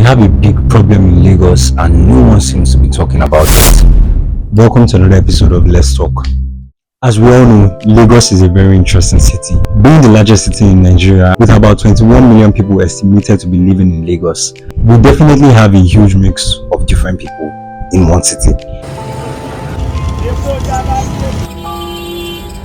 We have a big problem in Lagos and no one seems to be talking about it. Welcome to another episode of Let's Talk. As we all know, Lagos is a very interesting city. Being the largest city in Nigeria, with about 21 million people estimated to be living in Lagos, we definitely have a huge mix of different people in one city.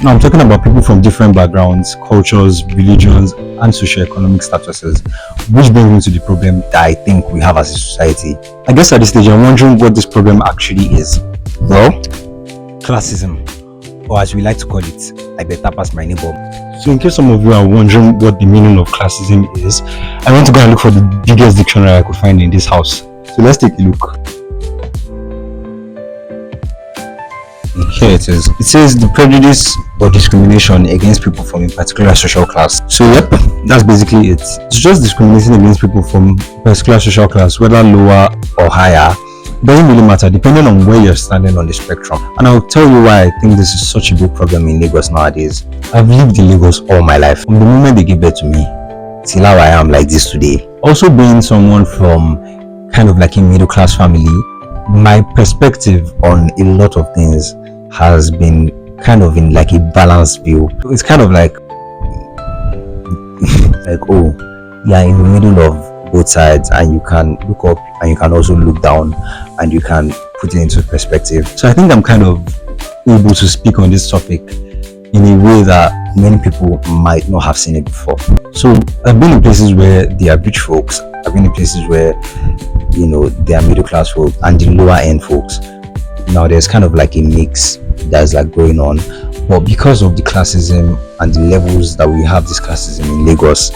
Now I'm talking about people from different backgrounds, cultures, religions, and socioeconomic statuses, which brings me to the problem that I think we have as a society. I guess at this stage I'm wondering what this problem actually is. Well, classism, or as we like to call it, I better pass my neighbor. So in case some of you are wondering what the meaning of classism is, I went to go and look for the biggest dictionary I could find in this house. So let's take a look. Here it is. It says the prejudice or discrimination against people from a particular social class. So yep, that's basically it. It's just discriminating against people from a particular social class, whether lower or higher. It doesn't really matter depending on where you're standing on the spectrum. And I'll tell you why I think this is such a big problem in Lagos nowadays. I've lived in Lagos all my life. From the moment they gave birth to me till how I am like this today. Also being someone from kind of like a middle class family, my perspective on a lot of things has been kind of in like a balanced view. It's kind of like oh, you're in the middle of both sides and you can look up and you can also look down and you can put it into perspective. So I think I'm kind of able to speak on this topic in a way that many people might not have seen it before. So I've been in places where there are rich folks, I've been in places where there are middle class folks and the lower end folks. Now there's kind of like a mix that's like going on, but because of the classism and the levels that we have this classism in Lagos,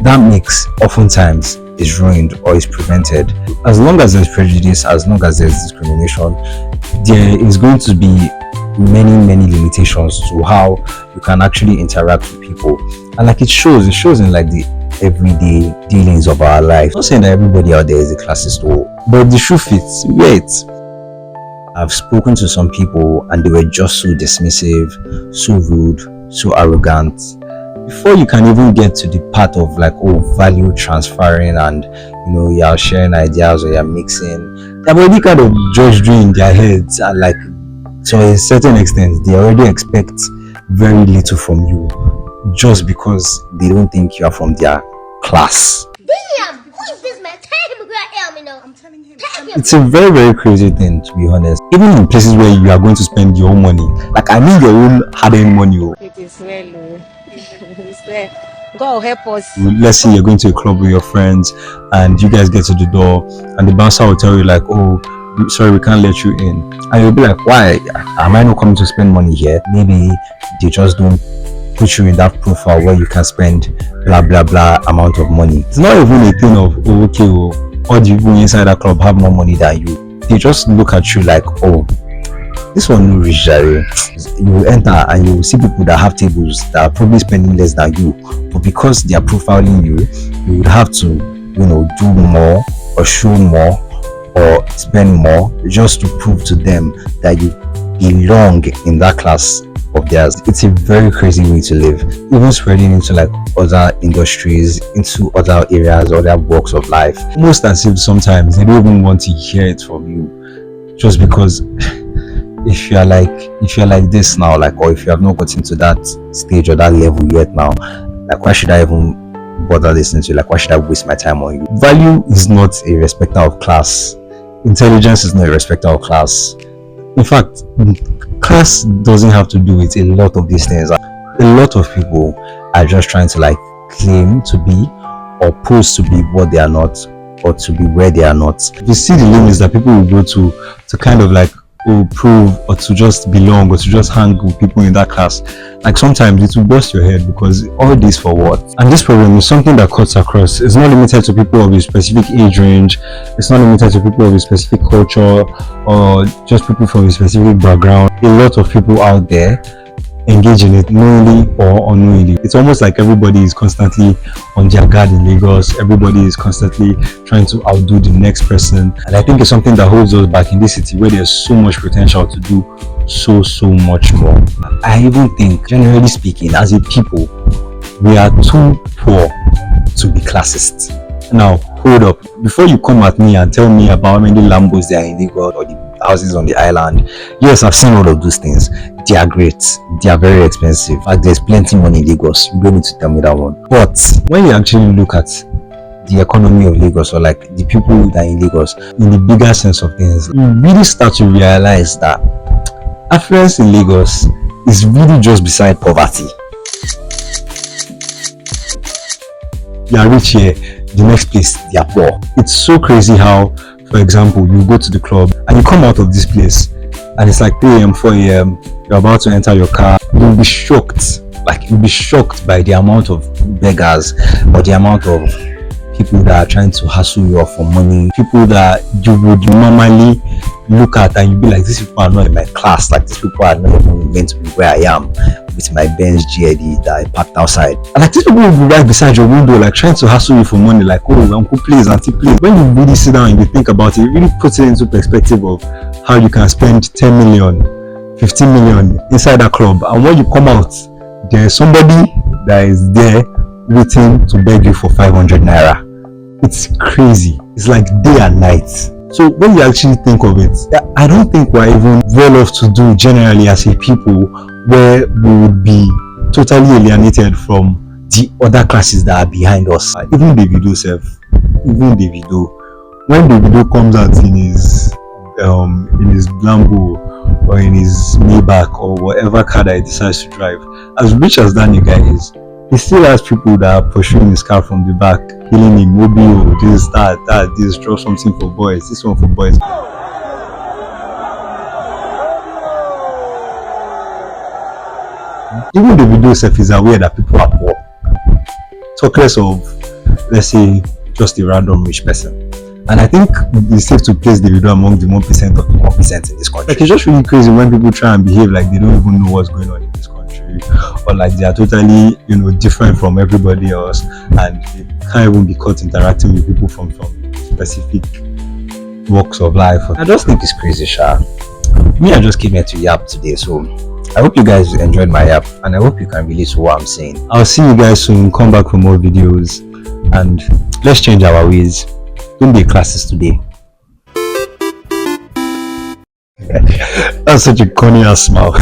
that mix oftentimes is ruined or is prevented. As long as there's prejudice, as long as there's discrimination, there is going to be many limitations to how you can actually interact with people. And like it shows in like the everyday dealings of our life. I'm not saying that everybody out there is a classist, but the truth is, wait, I've spoken to some people and they were just so dismissive, so rude, so arrogant. Before you can even get to the part of like, value transferring and you're sharing ideas or you're mixing, they've already kind of judged you in their heads, and like to a certain extent they already expect very little from you just because they don't think you are from their class. Damn! Who is this man? Tell him where I am, I'm telling him. It's a very crazy thing, to be honest. Even in places where you are going to spend your own money, like I mean your own hard-earned money. It is well, it's well. God help us. Let's say you're going to a club with your friends and you guys get to the door and the bouncer will tell you like, oh, sorry, we can't let you in. And you'll be like, why? Am I not coming to spend money here? Maybe they just don't put you in that profile where you can spend blah amount of money. It's not even a thing of all the people inside that club have more money than you. They just look at you like, this one no rich Jerry. You will enter and you will see people that have tables that are probably spending less than you, but because they are profiling you, you would have to do more or show more or spend more just to prove to them that you belong in that class of theirs. It's a very crazy way to live, even spreading into like other industries, into other areas, other walks of life, almost as if sometimes they don't even want to hear it from you, just because if you're like this now, like, or if you have not gotten to that stage or that level yet now, like why should I even bother listening to you? Like why should I waste my time on you? Value is not a respecter of class. Intelligence is not a respecter of class. In fact, class doesn't have to do with a lot of these things. A lot of people are just trying to like claim to be or pose to be what they are not, or to be where they are not. You see the limits that people will go to kind of like prove or to just belong or to just hang with people in that class. Like sometimes it will bust your head because all this for what? And this problem is something that cuts across. It's not limited to people of a specific age range. It's not limited to people of a specific culture or just people from a specific background. A lot of people out there engage in it knowingly or unknowingly. It's almost like everybody is constantly on their guard in Lagos. Everybody is constantly trying to outdo the next person, and I think it's something that holds us back in this city where there's so much potential to do so much more. I even think, generally speaking, as a people, we are too poor to be classist. Now hold up, before you come at me and tell me about how many Lambos there are in Lagos or the houses on the island. Yes, I've seen all of those things. They are great, they are very expensive. In fact, there's plenty money in Lagos. You don't need to tell me that one. But when you actually look at the economy of Lagos, or like the people that are in Lagos, in the bigger sense of things, you really start to realize that affluence in Lagos is really just beside poverty. You are rich here, the next place they are poor. It's so crazy how, for example, you go to the club and you come out of this place and it's like 3 a.m., 4 a.m., you're about to enter your car. You'll be shocked. Like, you'll be shocked by the amount of beggars or the amount of people that are trying to hustle you off for money, people that you would normally look at and you'd be like, these people are not in my class, like these people are not even meant to be where I am with my Benz GLE that I parked outside. And like, these people will be right beside your window, like trying to hustle you for money, like, oh, uncle please, auntie please. When you really sit down and you think about it, it really puts it into perspective of how you can spend 10 million, 15 million inside a club, and when you come out, there is somebody that is there waiting to beg you for 500 naira. It's crazy. It's like day and night. So when you actually think of it, I don't think we're even well off to do generally as a people, where we would be totally alienated from the other classes that are behind us. Even Davido self, even Davido, when Davido comes out in his Lambo or in his Maybach or whatever car that he decides to drive, as rich as that nigga is, he still has people that are pursuing his car from the back, killing him, mobile, this, that, this, drop something for boys, this one for boys. Even the video self is aware that people are poor. Talk less of, let's say, just a random rich person. And I think it's safe to place the video among the 1% of the 1% in this country. Like, it's just really crazy when people try and behave like they don't even know what's going on in this country, or like they are totally, different from everybody else, and they can't even be caught interacting with people from specific walks of life. I just think it's crazy, Sha. Me, I just came here to yap today, so I hope you guys enjoyed my yap, and I hope you can relate to what I'm saying. I'll see you guys soon. Come back for more videos, and let's change our ways. Don't be a classist today. That's such a corny ass smile.